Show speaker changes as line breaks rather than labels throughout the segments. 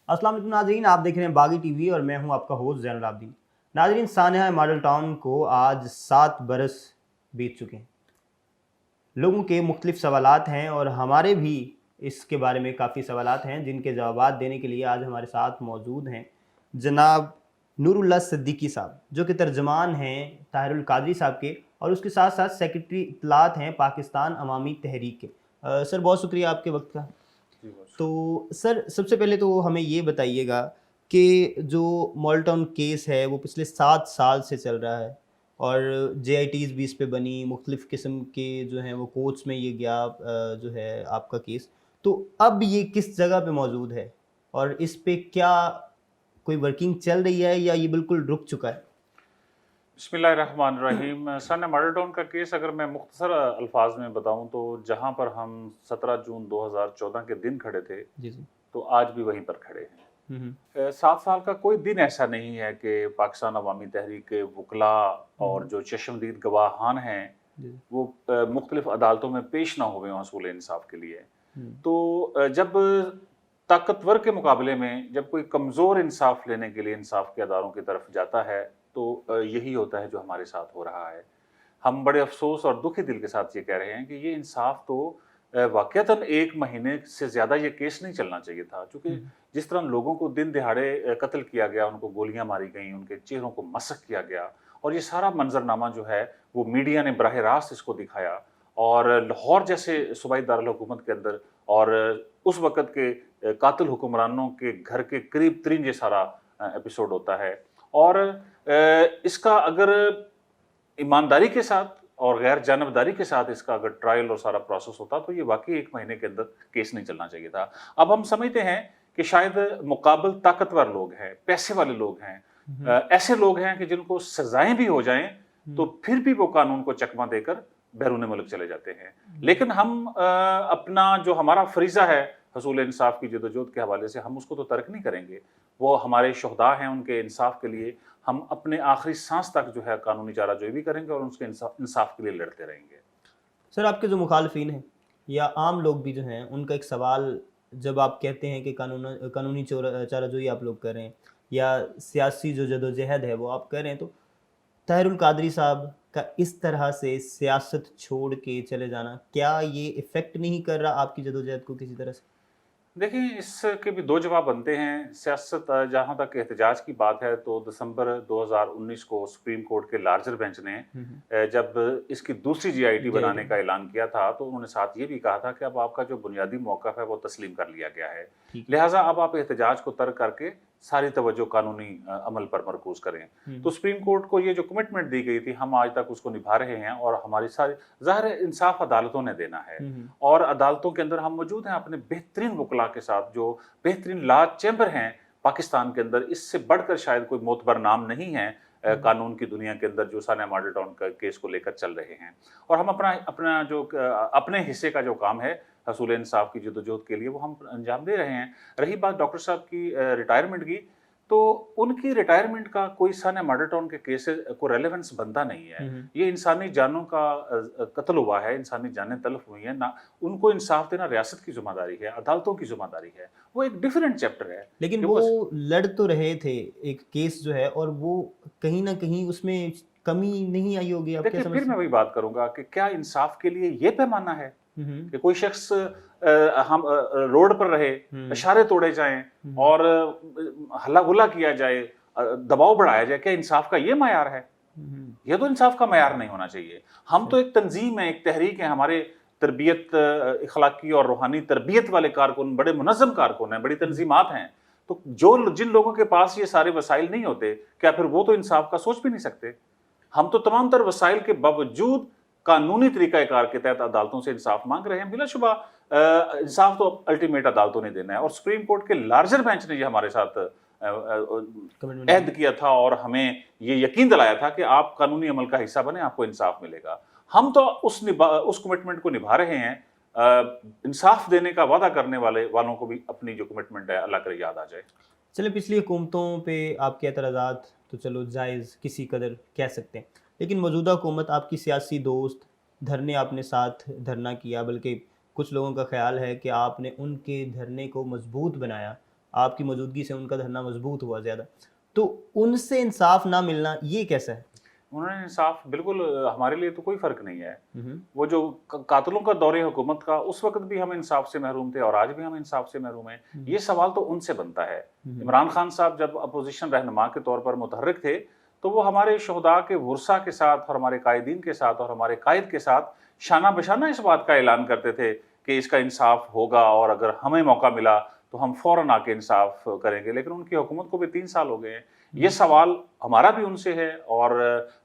अस्सलाम वालेकुम नाजरीन, आप देख रहे हैं बागी टीवी और मैं हूं आपका होस्ट ज़ैनुल आबदीन। नाजरीन, सानहा मॉडल टाउन को आज 7 बरस बीत चुके हैं। लोगों के मुख्तलिफ सवालात हैं और हमारे भी इसके बारे में काफ़ी सवालात हैं जिनके जवाबात देने के लिए आज हमारे साथ मौजूद हैं जनाब नूरुल्लाह सिद्दीकी साहब, जो कि तर्जमान हैं ताहिरुल कादरी साहब के, और उसके साथ साथ सेक्रेटरी इत्तलात हैं पाकिस्तान अवामी तहरीक के। सर, बहुत शुक्रिया आपके वक्त का। तो सर, सबसे पहले तो हमें ये बताइएगा कि जो मॉडल टाउन केस है वो पिछले 7 साल से चल रहा है और JITs भी इस पे बनी, मुख्तलिफ़ किस्म के जो हैं वो कोर्ट्स में ये गया जो है आपका केस। तो अब ये किस जगह पे मौजूद है और इस पे क्या कोई वर्किंग चल रही है या ये बिल्कुल रुक चुका है?
बिस्मिल्लाहिर्रहमानिर्रहीम। सन मॉडल टाउन का केस अगर मैं मुख्तसर अल्फाज में बताऊं तो जहां पर हम 17 जून 2014 के दिन खड़े थे,
जी जी।
तो आज भी वहीं पर खड़े हैं। 7 साल का कोई दिन ऐसा नहीं है कि पाकिस्तान अवामी तहरीक के वकला और जो चश्मदीद गवाहान हैं
जी।
वो मुख्तलिफ अदालतों में पेश ना हुए हसूल इंसाफ के लिए। तो जब ताकतवर के मुकाबले में जब कोई कमज़ोर इंसाफ लेने के लिए इंसाफ के अदारों की तरफ जाता है तो यही होता है जो हमारे साथ हो रहा है। हम बड़े अफसोस और दुखी दिल के साथ ये कह रहे हैं कि ये इंसाफ तो वाक़यतन 1 महीने से ज़्यादा ये केस नहीं चलना चाहिए था, क्योंकि जिस तरह लोगों को दिन दिहाड़े कत्ल किया गया, उनको गोलियां मारी गई, उनके चेहरों को मसक किया गया, और ये सारा मंजरनामा जो है वो मीडिया ने बराह रास्त इसको दिखाया। और लाहौर जैसे सूबाई दारुल हुकूमत के अंदर और उस वक़्त के कातिल हुक्मरानों के घर के करीब तरीन ये सारा एपिसोड होता है। और इसका अगर ईमानदारी के साथ और गैर जानबदारी के साथ इसका अगर ट्रायल और सारा प्रोसेस होता तो ये वाकई 1 महीने के अंदर केस नहीं चलना चाहिए था। अब हम समझते हैं कि शायद मुकाबल ताकतवर लोग हैं, पैसे वाले लोग हैं, ऐसे लोग हैं कि जिनको सजाएं भी हो जाएं तो फिर भी वो कानून को चकमा देकर बैरून मुल्क चले जाते हैं। लेकिन हम अपना जो हमारा फरीजा है हसूल इंसाफ की जदोजहद के हवाले से, हम उसको तो तर्क नहीं करेंगे। वो हमारे शुहदा हैं, उनके इंसाफ के लिए हम अपने आखिरी सांस तक जो है कानूनी चाराजोई भी करेंगे और उसके इंसाफ के लिए लड़ते रहेंगे।
सर, आपके जो मुखालफिन हैं या आम लोग भी जो हैं, उनका एक सवाल, जब आप कहते हैं कि कानूनी चाराजोई आप लोग कर रहे हैं या सियासी जो जदोजहद है वो आप कर रहे हैं, तो ताहिरुल कादरी साहब का इस तरह से सियासत छोड़ के चले जाना, क्या ये इफ़ेक्ट नहीं कर रहा आपकी जदोजहद को किसी तरह से?
देखिए, इसके भी 2 जवाब बनते हैं। सियासत जहाँ तक एहतजाज की बात है तो दिसंबर 2019 को सुप्रीम कोर्ट के लार्जर बेंच ने जब इसकी दूसरी GIT बनाने का ऐलान किया था तो उन्होंने साथ ये भी कहा था कि अब आपका जो बुनियादी मौक़िफ़ है वो तस्लीम कर लिया गया है। लिहाजा अब आप एहतजाज को तर्क करके सारी तवज्जो कानूनी अमल पर मरकूज़ करें। तो सुप्रीम कोर्ट को ये जो कमिटमेंट दी गई थी, हम आज तक उसको निभा रहे हैं और हमारी सारी ज़ाहिर है इंसाफ अदालतों ने देना है और अदालतों के अंदर हम मौजूद हैं अपने बेहतरीन वकला के साथ, जो बेहतरीन लॉ चैम्बर हैं पाकिस्तान के अंदर। इससे बढ़कर शायद कोई मोतबर नाम नहीं है कानून की दुनिया के अंदर जो सान्या मॉडल टाउन का केस को लेकर चल रहे हैं। और हम अपने हिस्से का जो काम है हसूल इंसाफ की जदोजहद के लिए वो हम अंजाम दे रहे हैं। रही बात डॉक्टर साहब की रिटायरमेंट की, तो उनकी रिटायरमेंट का कोई सान्या मॉडल टाउन के केसेस को रेलेवेंस बनता नहीं है। ये इंसानी जानों का कत्ल हुआ है, इंसानी जानें तलफ हुई हैं ना, उनको इंसाफ देना रियासत की जिम्मेदारी है, अदालतों की जिम्मेदारी है। वो एक डिफरेंट चैप्टर है।
लेकिन वो लड़ तो रहे थे एक केस जो है, और वो कहीं ना कहीं उसमें कमी नहीं आई होगी आपके समझ से?
फिर मैं वही बात करूंगा कि क्या इंसाफ के लिए ये पैमाना है कि कोई शख्स हम रोड पर रहे, इशारे तोड़े जाएं और हल्ला गुल्ला किया जाए, दबाव बढ़ाया जाए? क्या इंसाफ का ये मायार है? ये तो इंसाफ का मायार नहीं होना चाहिए। हम तो एक तंजीम है, एक तहरीक है, हमारे तरबियत, इखलाकी और रूहानी तरबियत वाले कारकुन बड़े मुनज़्ज़म कारकुन हैं, बड़ी तंजीमात हैं। तो जिन लोगों के पास ये सारे वसाइल नहीं होते, क्या फिर वो तो इंसाफ का सोच भी नहीं सकते? हम तो तमाम तर वसाइल के बावजूद कानूनी तरीक़ाकार के तहत अदालतों से इंसाफ मांग रहे हैं। बिलाशुबा इंसाफ तो अल्टीमेट अदालतों ने देना है और सुप्रीम कोर्ट के लार्जर बेंच ने ये हमारे साथ अहद किया था और हमें ये यकीन दिलाया था कि आप कानूनी अमल का हिस्सा बने, आपको इंसाफ मिलेगा। हम तो उस कमिटमेंट को निभा रहे हैं। इंसाफ देने का वादा करने वालों को भी अपनी जो कमिटमेंट है अल्लाह करे याद आ जाए।
चले, पिछली हुकूमतों पे आपके एतराज़ात तो चलो जायज़ किसी कदर कह सकते हैं, लेकिन मौजूदा हुकूमत आपकी सियासी दोस्त, धरने आपने साथ धरना किया, बल्कि कुछ लोगों का ख्याल है कि आपने उनके धरने को मजबूत बनाया। آپ کی موجودگی سے ان کا دھرنا مضبوط ہوا زیادہ، تو ان سے انصاف نہ ملنا یہ کیسا ہے؟
انہوں نے انصاف بالکل، ہمارے لیے تو کوئی فرق نہیں ہے. وہ جو قاتلوں کا دور حکومت کا، اس وقت بھی ہم انصاف سے محروم تھے اور آج بھی ہم انصاف سے محروم ہیں. یہ سوال تو ان سے بنتا ہے. عمران خان صاحب جب اپوزیشن رہنما کے طور پر متحرک تھے تو وہ ہمارے شہداء کے ورثاء کے ساتھ اور ہمارے قائدین کے ساتھ اور ہمارے قائد کے ساتھ شانہ بشانہ اس بات کا اعلان کرتے تھے کہ اس کا انصاف ہوگا اور اگر ہمیں موقع ملا تو ہم فوراً آ کے انصاف کریں گے. لیکن ان کی حکومت کو بھی 3 سال ہو گئے ہیں. یہ سوال ہمارا بھی ان سے ہے اور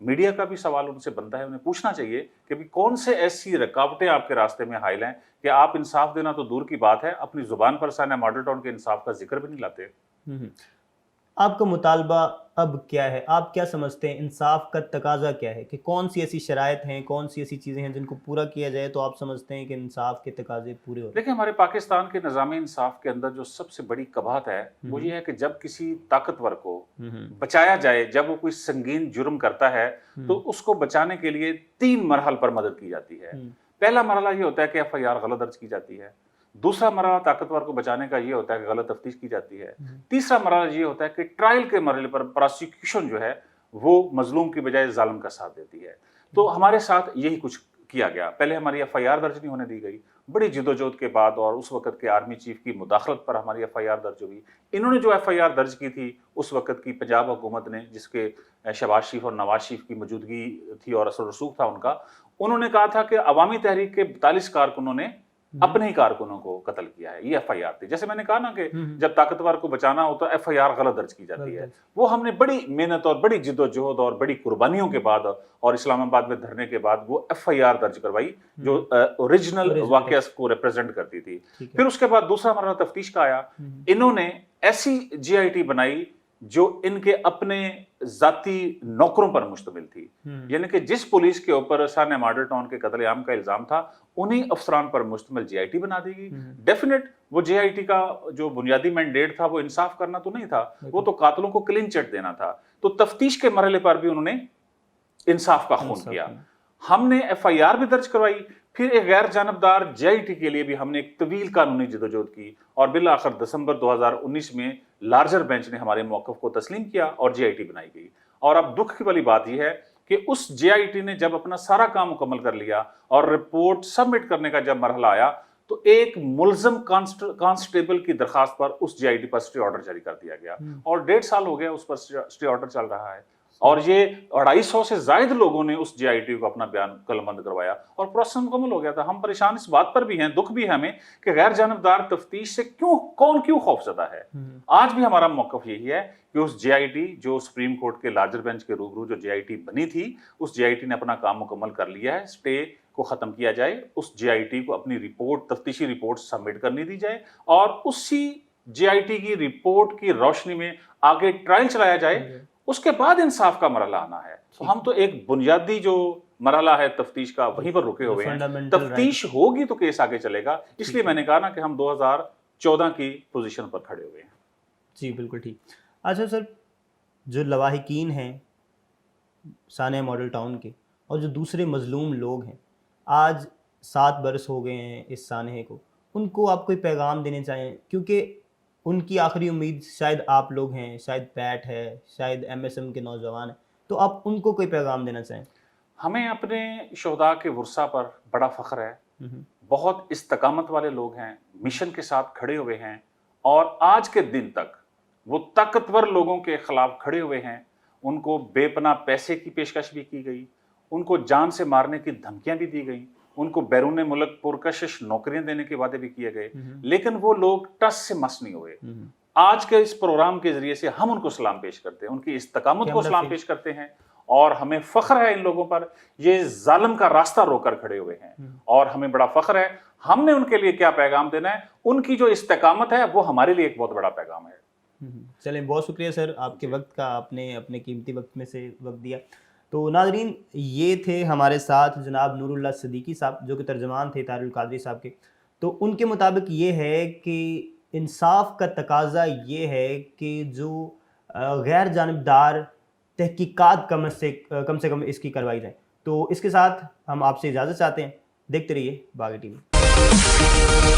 میڈیا کا بھی سوال ان سے بنتا ہے. انہیں پوچھنا چاہیے کہ کون سے ایسی رکاوٹیں آپ کے راستے میں حائل ہیں کہ آپ انصاف دینا تو دور کی بات ہے، اپنی زبان پر سانحہ ماڈل ٹاؤن کے انصاف کا ذکر بھی نہیں لاتے.
آپ کا مطالبہ اب کیا ہے؟ آپ کیا سمجھتے ہیں انصاف کا تقاضا کیا ہے؟ کہ کون سی ایسی شرائط ہیں، کون سی ایسی چیزیں ہیں جن کو پورا کیا جائے تو آپ سمجھتے ہیں کہ انصاف کے تقاضے پورے ہو؟
دیکھیں، ہمارے پاکستان کے نظام انصاف کے اندر جو سب سے بڑی قباحت ہے وہ یہ ہے کہ جب کسی طاقتور کو بچایا جائے، جب وہ کوئی سنگین جرم کرتا ہے تو اس کو بچانے کے لیے 3 مراحل پر مدد کی جاتی ہے. پہلا مرحلہ یہ ہوتا ہے کہ FIR غلط درج کی جاتی ہے. دوسرا مرحلہ طاقتور کو بچانے کا یہ ہوتا ہے کہ غلط تفتیش کی جاتی ہے. تیسرا مرحلہ یہ ہوتا ہے کہ ٹرائل کے مرحلے پر پراسیکیوشن جو ہے وہ مظلوم کی بجائے ظالم کا ساتھ دیتی ہے. تو ہمارے ساتھ یہی کچھ کیا گیا. پہلے ہماری FIR درج نہیں ہونے دی گئی. بڑی جدوجہد کے بعد اور اس وقت کے آرمی چیف کی مداخلت پر ہماری FIR درج ہوئی. انہوں نے جو FIR درج کی تھی اس وقت کی پنجاب حکومت نے، جس کے شہباز شریف اور نواز شریف کی موجودگی تھی اور اثر و رسوخ تھا ان کا، انہوں نے کہا تھا کہ عوامی تحریک کے 42 کارکنوں نے اپنے ہی کارکنوں کو قتل کیا ہے. یہ FIR تھی. جیسے میں نے کہا نا کہ جب طاقتور کو بچانا ہو تو FIR غلط درج کی جاتی ہے. وہ ہم نے بڑی محنت اور بڑی جدوجہد اور بڑی قربانیوں کے بعد اور اسلام آباد میں دھرنے کے بعد وہ FIR درج کروائی جو اوریجنل واقعہ کو ریپرزینٹ کرتی تھی. پھر اس کے بعد دوسرا مرحلہ تفتیش کا آیا. انہوں نے ایسی GIT بنائی جو ان کے اپنے ذاتی نوکروں پر مشتمل تھی. یعنی کہ جس پولیس کے اوپر سانحہ ماڈل ٹاؤن کے قتل عام کا الزام تھا انہی افسران پر مشتمل GIT بنا دی گئی. ڈیفینیٹ وہ GIT کا جو بنیادی مینڈیٹ تھا وہ انصاف کرنا تو نہیں تھا، وہ تو قاتلوں کو کلین چٹ دینا تھا. تو تفتیش کے مرحلے پر بھی انہوں نے انصاف کا خون کیا. ہم نے FIR بھی درج کروائی. پھر ایک غیر جانبدار GIT کے لیے بھی ہم نے ایک طویل قانونی جدوجہد کی اور بالآخر دسمبر 2019 میں لارجر بینچ نے ہمارے موقف کو تسلیم کیا اور GIT بنائی گئی. اور اب دکھ والی بات یہ ہے کہ اس GIT نے جب اپنا سارا کام مکمل کر لیا اور رپورٹ سبمٹ کرنے کا جب مرحلہ آیا تو ایک ملزم کانسٹیبل کی درخواست پر اس GIT پر اسٹے آرڈر جاری کر دیا گیا اور 1.5 سال ہو گیا اس پر اسٹے آرڈر چل رہا ہے. اور یہ 250 سے زائد لوگوں نے اس GIT کو اپنا بیان قلم بند کروایا اور پروسیس مکمل ہو گیا تھا. ہم پریشان اس بات پر بھی ہیں، دکھ بھی ہے ہمیں کہ غیر جانبدار تفتیش سے کون کیوں خوفزدہ ہے. آج بھی ہمارا موقف یہی ہے کہ اس GIT جو سپریم کورٹ کے لارجر بینچ کے روبرو جو GIT بنی تھی اس GIT نے اپنا کام مکمل کر لیا ہے. اسٹے کو ختم کیا جائے، اس GIT کو اپنی رپورٹ، تفتیشی رپورٹ سبمٹ کرنی دی جائے اور اسی GIT کی رپورٹ کی روشنی میں آگے ٹرائل چلایا جائے. اس کے بعد انصاف کا مرحلہ آنا ہے. تو ہم تو ایک بنیادی جو مرحلہ ہے تفتیش کا وہیں پر رکے ہوئے ہیں. تفتیش ہوگی تو کیس آگے چلے گا. اس لیے میں نے کہا نا کہ ہم 2014 کی پوزیشن پر کھڑے ہوئے ہیں.
جی بالکل ٹھیک. اچھا سر، جو لواحقین ہیں سانحہ ماڈل ٹاؤن کے اور جو دوسرے مظلوم لوگ ہیں، آج 7 برس ہو گئے ہیں اس سانحے کو، ان کو آپ کوئی پیغام دینے چاہیں؟ کیونکہ ان کی آخری امید شاید آپ لوگ ہیں، شاید پیٹ ہے، شاید MSM کے نوجوان ہیں، تو آپ ان کو کوئی پیغام دینا چاہیں؟
ہمیں اپنے شہداء کے ورثاء پر بڑا فخر ہے. بہت استقامت والے لوگ ہیں، مشن کے ساتھ کھڑے ہوئے ہیں اور آج کے دن تک وہ طاقتور لوگوں کے خلاف کھڑے ہوئے ہیں. ان کو بے پناہ پیسے کی پیشکش بھی کی گئی، ان کو جان سے مارنے کی دھمکیاں بھی دی گئیں، ان کو بیرون ملک پرکشش نوکریاں دینے کے وعدے بھی کیے گئے، لیکن وہ لوگ ٹس سے مس نہیں ہوئے. آج کے اس پروگرام کے ذریعے سے ہم ان کو سلام پیش کرتے ہیں، ان کی استقامت کو سلام پیش کرتے ہیں اور ہمیں فخر ہے ان لوگوں پر. یہ ظالم کا راستہ رو کر کھڑے ہوئے ہیں اور ہمیں بڑا فخر ہے. ہم نے ان کے لیے کیا پیغام دینا ہے؟ ان کی جو استقامت ہے وہ ہمارے لیے ایک بہت بڑا پیغام ہے.
چلیں، بہت شکریہ سر آپ کے وقت کا، آپ نے اپنے قیمتی وقت میں سے وقت دیا. تو ناظرین، یہ تھے ہمارے ساتھ جناب نور اللہ صدیقی صاحب جو کہ ترجمان تھے طاہر القادری صاحب کے. تو ان کے مطابق یہ ہے کہ انصاف کا تقاضا یہ ہے کہ جو غیر جانبدار تحقیقات کم سے کم اس کی کروائی جائیں. تو اس کے ساتھ ہم آپ سے اجازت چاہتے ہیں. دیکھتے رہیے باغی TV.